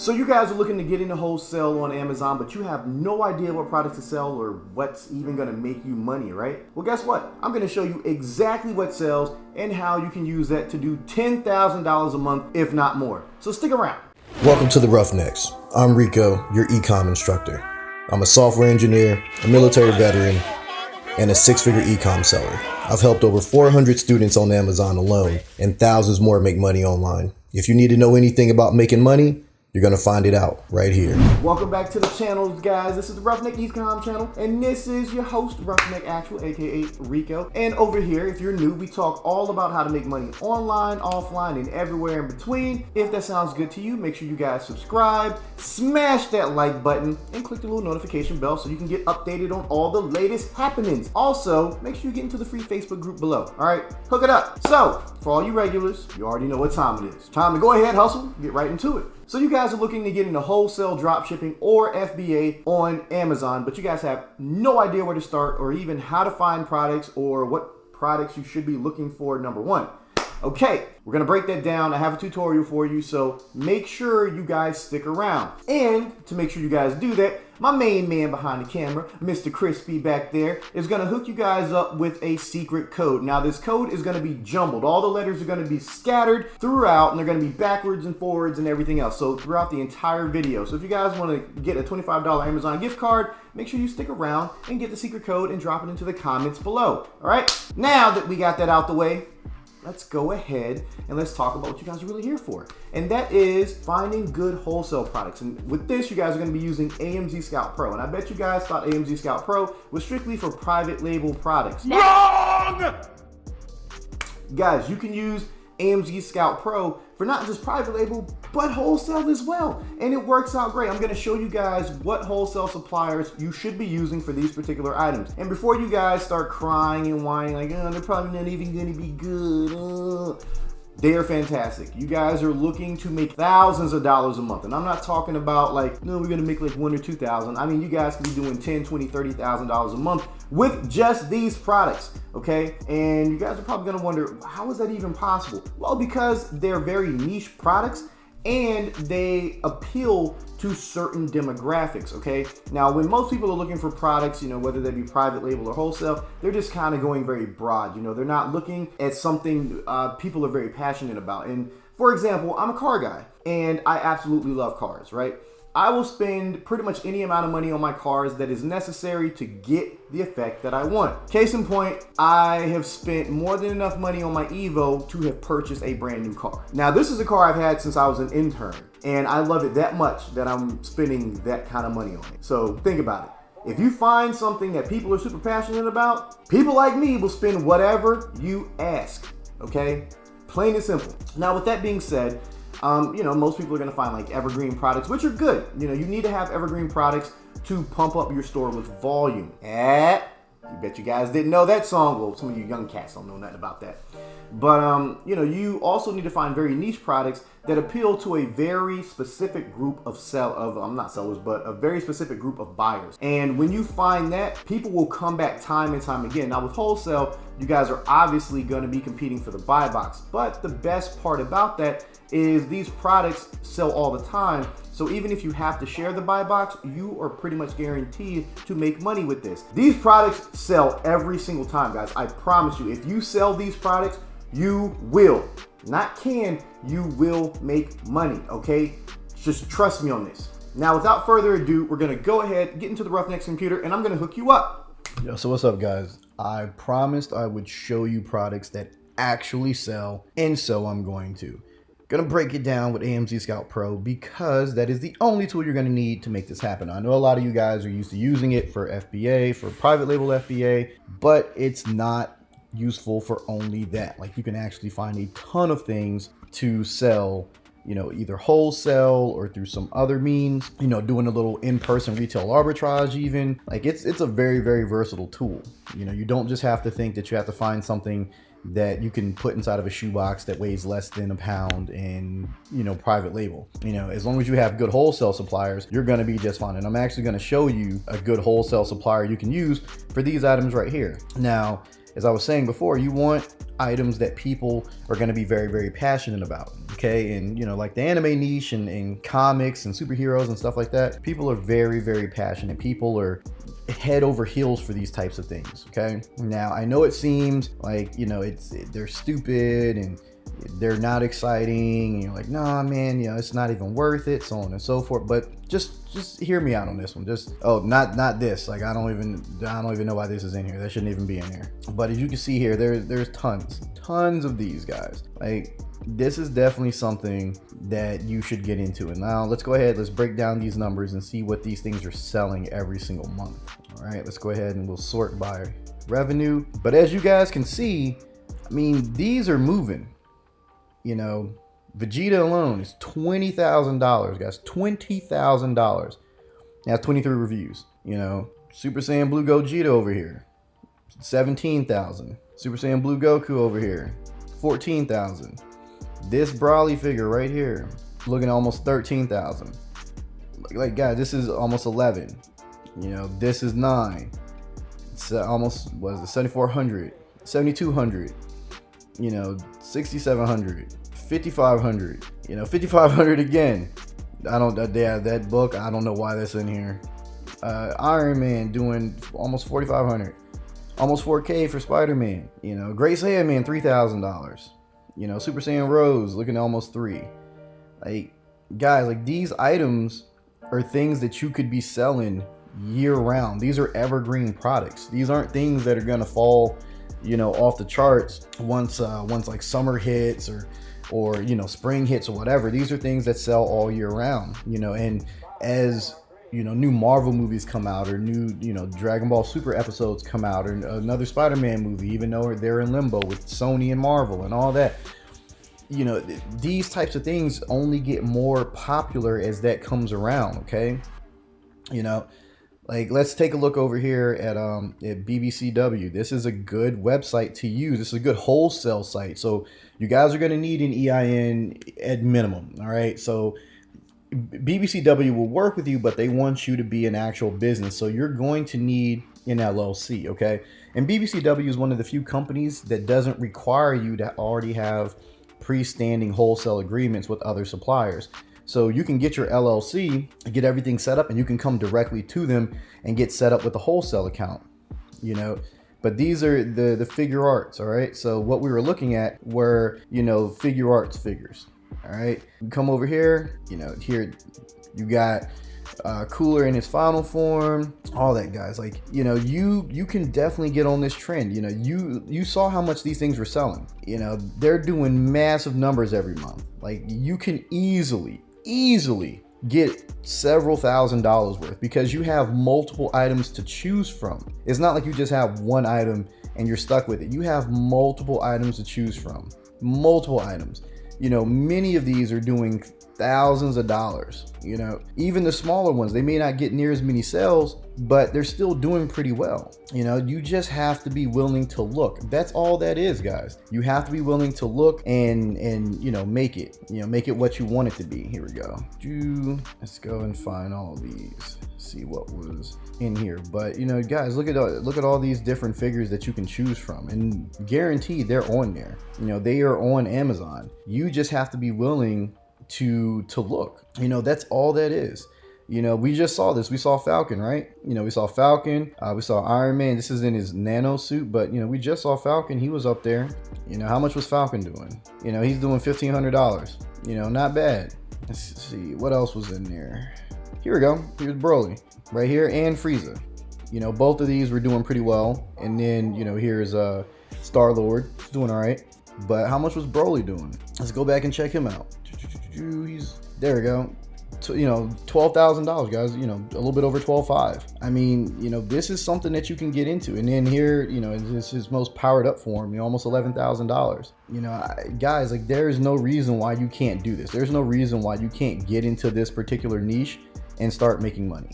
So you guys are looking to get into wholesale on Amazon, but you have no idea what products to sell or what's even gonna make you money, right? Well, guess what? I'm gonna show you exactly what sells and how you can use that to do $10,000 a month, if not more. So stick around. Welcome to the Roughnecks. I'm Rico, your ecom instructor. I'm a software engineer, a military veteran, and a six-figure ecom seller. I've helped over 400 students on Amazon alone, and thousands more make money online. If you need to know anything about making money, you're going to find it out right here. Welcome back to the channel, guys. This is the Roughneck Ecom channel, and this is your host, 𝗙𝗥𝗘𝗘, aka Rico. And over here, if you're new, we talk all about how to make money online, offline, and everywhere in between. If that sounds good to you, make sure you guys subscribe, smash that like button, and click the little notification bell so you can get updated on all the latest happenings. Also, make sure you get into the free Facebook group below. All right, hook it up. So, for all you regulars, you already know what time it is. Time to go ahead, hustle, get right into it. So you guys are looking to get into wholesale dropshipping or FBA on Amazon, but you guys have no idea where to start or even how to find products or what products you should be looking for, number one. Okay, we're gonna break that down. I have a tutorial for you, so make sure you guys stick around. And to make sure you guys do that, my main man behind the camera, Mr. Crispy back there, is gonna hook you guys up with a secret code. Now this code is gonna be jumbled. All the letters are gonna be scattered throughout, and they're gonna be backwards and forwards and everything else. So throughout the entire video. So if you guys wanna get a $25 Amazon gift card, make sure you stick around and get the secret code and drop it into the comments below. All right, now that we got that out the way, let's go ahead and let's talk about what you guys are really here for. And that is finding good wholesale products. And with this, you guys are gonna be using AMZScout Pro. And I bet you guys thought AMZScout Pro was strictly for private label products. Wrong! Guys, you can use AMZScout Pro for not just private label, but wholesale as well. And it works out great. I'm gonna show you guys what wholesale suppliers you should be using for these particular items. And before you guys start crying and whining like, oh, they're probably not even gonna be good. They are fantastic. You guys are looking to make thousands of dollars a month. And I'm not talking about like, no, we're gonna make like 1 or 2,000. I mean, you guys can be doing $10, $20, $30,000 a month with just these products, okay? And you guys are probably gonna wonder, how is that even possible? Well, because they're very niche products and they appeal to certain demographics, okay? Now, when most people are looking for products, you know, whether they be private label or wholesale, they're just kind of going very broad. You know, they're not looking at something people are very passionate about. And for example, I'm a car guy and I absolutely love cars, right? I will spend pretty much any amount of money on my cars that is necessary to get the effect that I want. Case in point, I have spent more than enough money on my Evo to have purchased a brand new car. Now, this is a car I've had since I was an intern, and I love it that much that I'm spending that kind of money on it. So think about it. If you find something that people are super passionate about, people like me will spend whatever you ask, okay? Plain and simple. Now, with that being said, you know, most people are gonna find like evergreen products, which are good. You know, you need to have evergreen products to pump up your store with volume. You bet you guys didn't know that song. Well, some of you young cats don't know nothing about that. But, you know, you also need to find very niche products that appeal to a very specific group of not sellers, but a very specific group of buyers. And when you find that, people will come back time and time again. Now with wholesale, you guys are obviously going to be competing for the buy box. But the best part about that is these products sell all the time. So even if you have to share the buy box, you are pretty much guaranteed to make money with this. These products sell every single time, guys. I promise you, if you sell these products, you will, not can, you will make money, okay? Just trust me on this. Now, without further ado, we're gonna go ahead, get into the Roughnecks computer, and I'm gonna hook you up. Yo, so what's up, guys? I promised I would show you products that actually sell, and so I'm going to. Gonna break it down with AMZScout Pro because that is the only tool you're gonna need to make this happen. I know a lot of you guys are used to using it for FBA, for private label FBA, but it's not useful for only that. Like, you can actually find a ton of things to sell, you know, either wholesale or through some other means, you know, doing a little in-person retail arbitrage even. Like, it's a very, very versatile tool. You know, you don't just have to think that you have to find something that you can put inside of a shoebox that weighs less than a pound and, you know, private label. You know, as long as you have good wholesale suppliers, you're going to be just fine. And I'm actually going to show you a good wholesale supplier you can use for these items right here. Now, as I was saying before, you want items that people are going to be very, very passionate about. Okay, and you know, like the anime niche and comics and superheroes and stuff like that, people are very, very passionate. People are head over heels for these types of things. Okay, now I know it seems like, you know, they're stupid and they're not exciting, and you're like, nah man, you know, it's not even worth it, so on and so forth. But just hear me out on this one. Just, oh, not this, like I don't even know why this is in here. That shouldn't even be in here. But as you can see here, there's tons of these guys. Like, this is definitely something that you should get into. And now let's go ahead, let's break down these numbers and see what these things are selling every single month. All right, let's go ahead and we'll sort by revenue. But as you guys can see, I mean, these are moving. You know, Vegeta alone is $20,000, guys. $20,000. Now 23 reviews. You know, Super Saiyan Blue Gogeta over here, 17,000. Super Saiyan Blue Goku over here, 14,000. This Broly figure right here, looking at almost 13,000. Like, guys, this is almost 11. You know, this is 9. It's almost, what is it, 7,400, 7,200. You know, 6,700, 5,500. You know, 5,500 again. That book, I don't know why that's in here. Iron Man doing almost 4,500. Almost 4K for Spider-Man. You know, Great Saiyan Man, $3,000. You know, Super Saiyan Rose looking at almost 3. Like, guys, like, these items are things that you could be selling year round. These are evergreen products. These aren't things that are gonna fall, you know, off the charts once like summer hits or you know, spring hits or whatever. These are things that sell all year round. You know, and as you know, new Marvel movies come out, or new, you know, Dragon Ball Super episodes come out, or another Spider-Man movie, even though they're in limbo with Sony and Marvel and all that, you know, these types of things only get more popular as that comes around. Okay, you know, like, let's take a look over here at BBCW. This is a good website to use. This is a good wholesale site. So you guys are going to need an EIN at minimum. All right, so BBCW will work with you, but they want you to be an actual business. So you're going to need an LLC, okay? And BBCW is one of the few companies that doesn't require you to already have pre-standing wholesale agreements with other suppliers. So you can get your LLC, get everything set up, and you can come directly to them and get set up with a wholesale account, you know? But these are the figure arts, all right? So what we were looking at were, you know, figure arts figures. All right, come over here. You know, here you got Cooler in his final form, all that, guys. Like, you know, you can definitely get on this trend. You know, you saw how much these things were selling. You know, they're doing massive numbers every month. Like, you can easily get several $1,000s worth because you have multiple items to choose from. It's not like you just have one item and you're stuck with it. You have multiple items to choose from, multiple items. You know, many of these are doing thousands of dollars. You know, even the smaller ones, they may not get near as many sales, but they're still doing pretty well. You know, you just have to be willing to look. That's all that is, guys. You have to be willing to look and you know, make it what you want it to be. Here we go. Let's go and find all these, see what was in here. But you know, guys, look at all these different figures that you can choose from, and guaranteed they're on there. You know, they are on Amazon. You just have to be willing to look. You know, that's all that is. You know, we just saw this. We saw Falcon, right? You know, we saw Falcon. We saw Iron Man. This is in his nano suit, but you know, we just saw Falcon. He was up there. You know, how much was Falcon doing? You know, he's doing $1,500. You know, not bad. Let's see what else was in there. Here we go. Here's Broly right here, and Frieza. You know, both of these were doing pretty well. And then, you know, here's Star-Lord. He's doing all right. But how much was Broly doing? Let's go back and check him out. There we go. You know, $12,000, guys. You know, a little bit over 12.5. I mean, you know, this is something that you can get into. And then here, you know, this is his most powered up form. You know, almost $11,000. You know, guys, like, there is no reason why you can't do this. There's no reason why you can't get into this particular niche and start making money.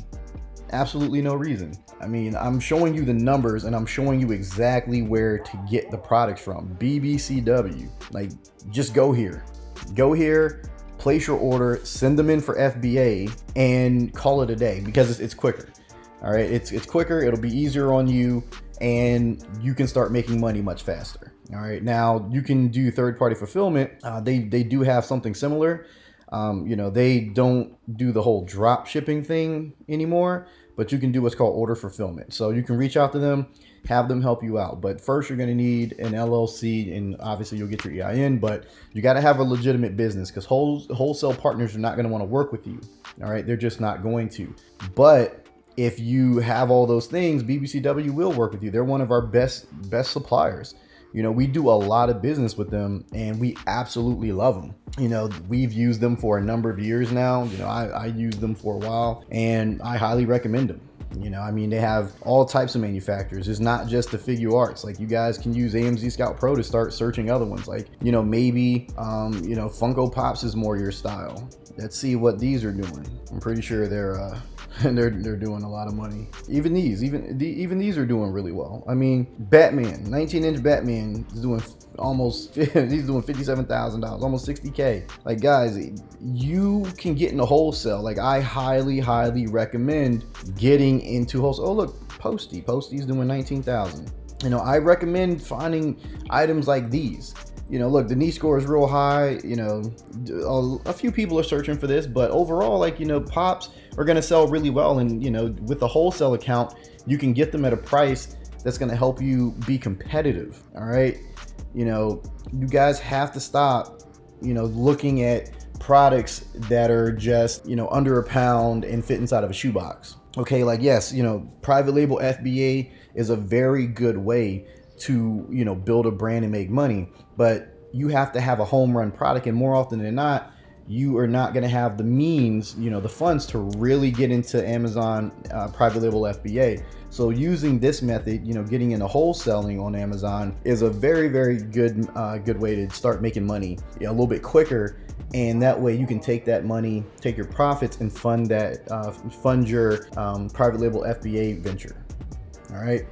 Absolutely no reason. I mean, I'm showing you the numbers and I'm showing you exactly where to get the products from. BBCW. Like, just go here. Go here. Place your order, send them in for FBA, and call it a day, because it's quicker. All right, it's quicker. It'll be easier on you, and you can start making money much faster. All right, now you can do third-party fulfillment. They do have something similar. You know, they don't do the whole drop shipping thing anymore, but you can do what's called order fulfillment. So you can reach out to them, have them help you out. But first you're going to need an LLC, and obviously you'll get your EIN, but you got to have a legitimate business, because wholesale partners are not going to want to work with you. All right, they're just not going to. But if you have all those things, BBCW will work with you. They're one of our best suppliers. You know, we do a lot of business with them, and we absolutely love them. You know, we've used them for a number of years now. You know, I used them for a while, and I highly recommend them. You know, I mean, they have all types of manufacturers. It's not just the figure arts. Like, you guys can use AMZScout Pro to start searching other ones. Like, you know, maybe, you know, Funko Pops is more your style. Let's see what these are doing. I'm pretty sure they're doing a lot of money. Even these are doing really well. I mean, Batman, 19-inch Batman is doing almost, he's doing $57,000, almost 60K. Like, guys, you can get into wholesale. Like, I highly recommend getting into wholesale. Oh, look, Posty's doing 19,000. You know, I recommend finding items like these. You know, look, the niche score is real high. You know, a few people are searching for this, but overall, like, you know, pops are going to sell really well. And, you know, with the wholesale account, you can get them at a price that's going to help you be competitive. All right. You know, you guys have to stop, you know, looking at products that are just, you know, under £1 and fit inside of a shoebox. Okay. Like, yes, you know, private label FBA is a very good way to, you know, build a brand and make money, but you have to have a home run product, and more often than not, you are not going to have the means, you know, the funds to really get into Amazon private label FBA. So using this method, you know, getting into wholesaling on Amazon is a very good way to start making money, a little bit quicker. And that way you can take that money, take your profits, and fund your private label FBA venture. All right.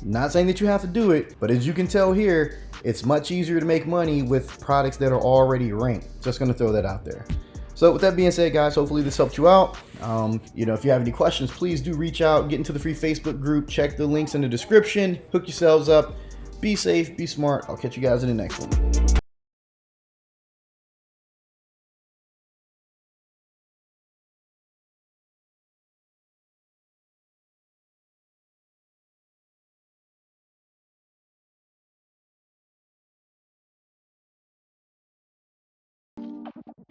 Not saying that you have to do it, but as you can tell here, it's much easier to make money with products that are already ranked. Just going to throw that out there. So with that being said, guys, hopefully this helped you out. You know, if you have any questions, please do reach out, get into the free Facebook group, check the links in the description, hook yourselves up, be safe, be smart. I'll catch you guys in the next one.